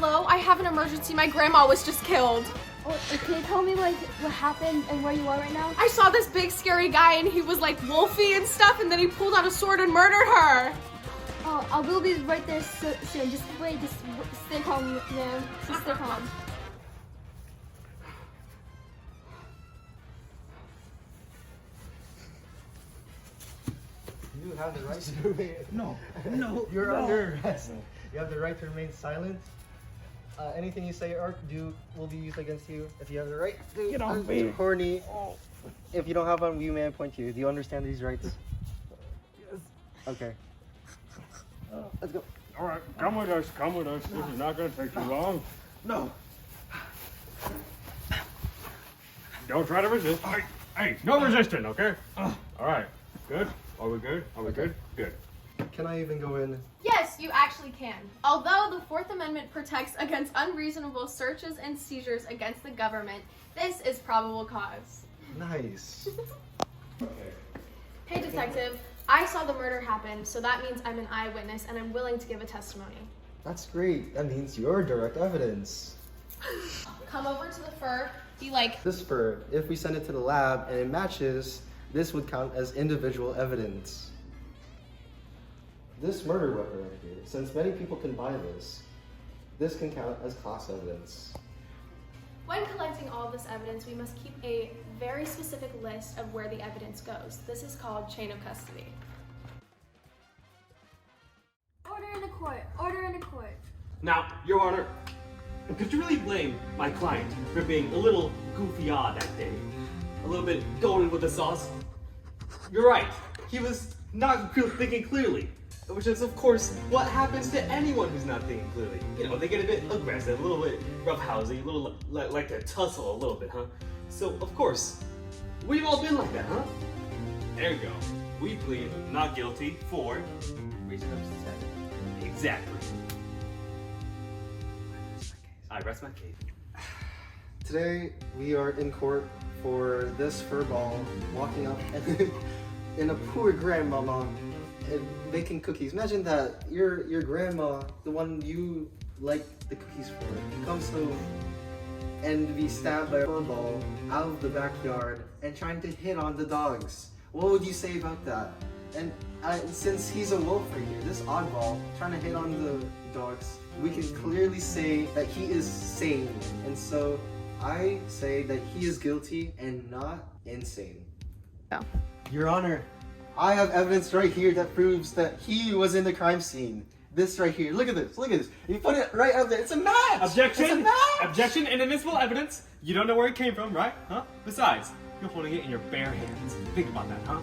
Hello, I have an emergency. My grandma was just killed. Oh, can you tell me like what happened and where you are right now? I saw this big scary guy and he was like wolfy and stuff, and then he pulled out a sword and murdered her. Oh, I will be right there soon. Just wait, just stay calm, man. Just stay calm. You have the right to remain. No. You're under arrest. You have the right to remain silent. Anything you say or do will be used against you. If you have the right to Get off me. horny. If you don't have one, we may point you. Do you understand these rights? Yes. Okay. Let's go. All right, come with us. Come with us. This is not going to take too long. No. Don't try to resist. Hey, no resisting, okay? All right. Good. Are we good? Are we good? Good. Can I even go in? Yes, you actually can. Although the Fourth Amendment protects against unreasonable searches and seizures against the government, this is probable cause. Nice. Hey, detective, I saw the murder happen, so that means I'm an eyewitness and I'm willing to give a testimony. That's great. That means you're direct evidence. Come over to the fur, be like, This fur, if we send it to the lab and it matches, this would count as individual evidence. This murder weapon right here, since many people can buy this can count as class evidence. when collecting all of this evidence, we must keep a very specific list of where the evidence goes. This is called chain of custody. Order in the court. Order in the court. Now, Your Honor, could you really blame my client for being a little goofy odd that day? A little bit going with the sauce? You're right. He was not thinking clearly. Which is, of course, what happens to anyone who's not thinking clearly. You know, they get a bit aggressive, a little bit roughhousey, a little like to tussle a little bit, huh? So, of course, we've all been like that, huh? There you go. We plead not guilty for reason of consent. Exactly. I rest my case. Today, we are in court for this furball walking up and a poor grandmama and making cookies. Imagine that your grandma, the one you like the cookies for, comes home and be stabbed by a furball out of the backyard and trying to hit on the dogs. What would you say about that? And since he's a wolf right here, this oddball trying to hit on the dogs, we can clearly say that he is sane. And so I say that he is guilty and not insane. No. Your Honor, I have evidence right here that proves that he was in the crime scene. This right here, look at this, look at this. You put it right up there, it's a match! Objection! It's a match! Objection! Inadmissible evidence! You don't know where it came from, right? Huh? Besides, you're holding it in your bare hands. Think about that, huh?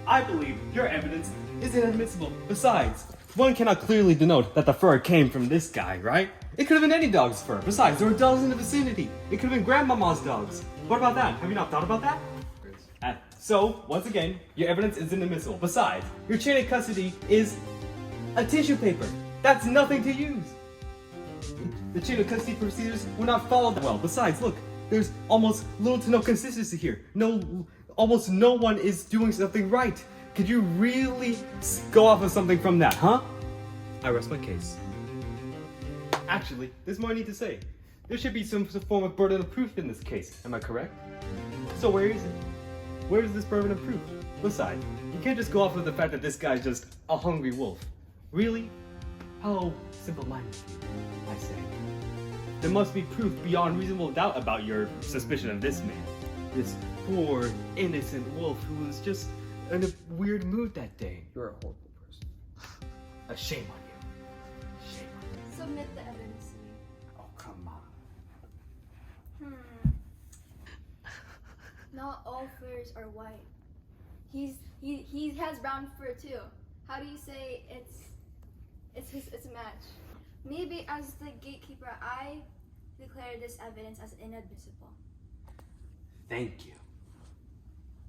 I believe your evidence is inadmissible. Besides, one cannot clearly denote that the fur came from this guy, right? It could have been any dog's fur. Besides, there were dogs in the vicinity. It could have been grandmama's dogs. What about that? Have you not thought about that? So, once again, your evidence is inadmissible. Besides, your chain of custody is a tissue paper. That's nothing to use. The chain of custody procedures will not follow that well. Besides, look, there's almost little to no consistency here. Almost no one is doing something right. Could you really go off of something from that, huh? I rest my case. Actually, there's more I need to say. There should be some form of burden of proof in this case. Am I correct? So where is it? Where is this burden of proof? Besides, you can't just go off of the fact that this guy's just a hungry wolf. Really? How simple-minded of you, I say. There must be proof beyond reasonable doubt about your suspicion of this man. This poor, innocent wolf who was just in a weird mood that day. You're a horrible person. A shame on you. Shame on you. Submit the evidence to me. Oh, come on. Not all furs are white. He has brown fur too. How do you say it's a match? Maybe as the gatekeeper, I declare this evidence as inadmissible. Thank you.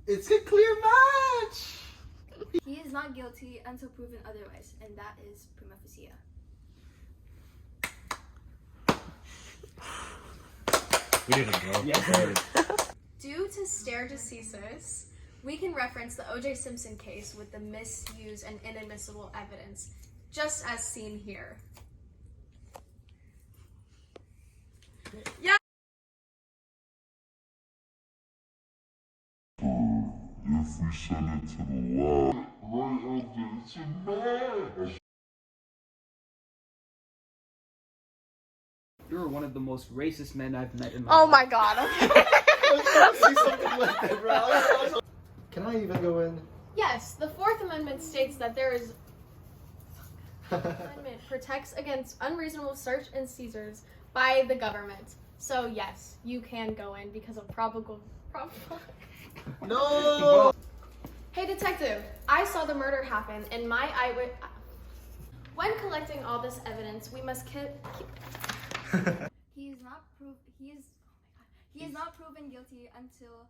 It's a clear match! He is not guilty until proven otherwise, and that is prima facie. We did it, bro. Yes, Due to stare decisis, we can reference the O.J. Simpson case with the misuse and inadmissible evidence, just as seen here. If we send it to the lab, right after it's a man. You're one of the most racist men I've met in my Oh life. my god, okay. Say something like that, bro. Can I even go in? Yes, the Fourth Amendment states that there is Amendment protects against unreasonable search and seizures by the government. So yes, you can go in because of probable. No! Hey detective, I saw the murder happen and my eyewitness. When collecting all this evidence, we must He is not proven guilty until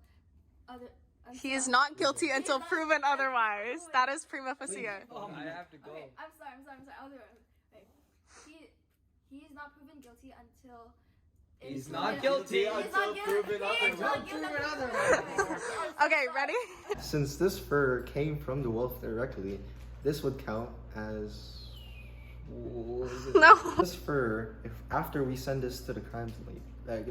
other. He is not guilty until proven otherwise. That is prima facie. I have to go. Okay, I'm sorry. I'll do it. Wait. He is not proven guilty until. He's it's not proven- guilty He's not until guilty. proven He's not otherwise. guilty. Okay, ready? Since this fur came from the wolf directly, this would count as. What is it? No. This fur, if after we send this to the crime scene, like